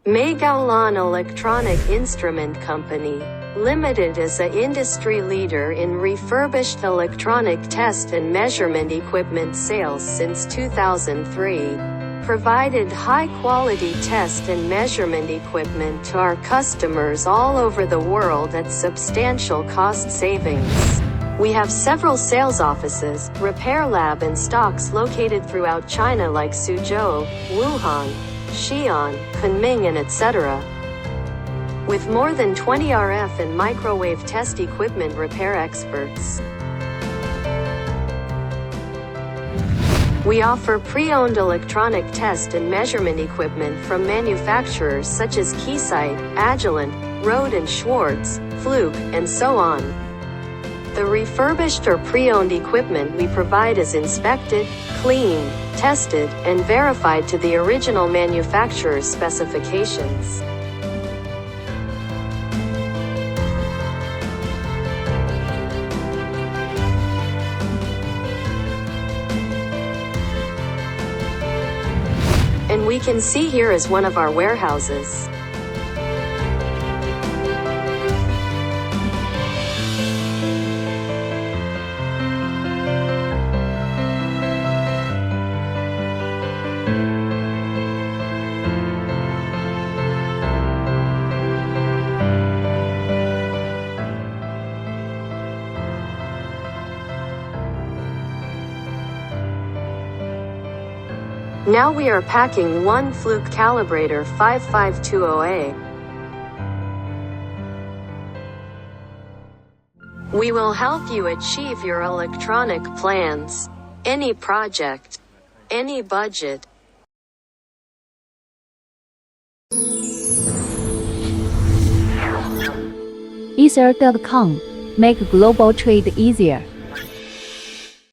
Meigaolan Electronic Instrument Company, Limited is an industry leader in refurbished electronic test and measurement equipment sales since 2003. Provided high-quality test and measurement equipment to our customers all over the world at substantial cost savings. We have several sales offices, repair lab and stocks located throughout China like Suzhou, Wuhan, Xi'an, Kunming and etc. With more than 20 RF and microwave test equipment repair experts. We offer pre-owned electronic test and measurement equipment from manufacturers such as Keysight, Agilent, Rode and Schwartz, Fluke, and so on. The refurbished or pre-owned equipment we provide is inspected, cleaned, tested, and verified to the original manufacturer's specifications. And we can see here is one of our warehouses. Now we are packing one Fluke calibrator 5520A. We will help you achieve your electronic plans, any project, any budget. Ether.com. Make global trade easier.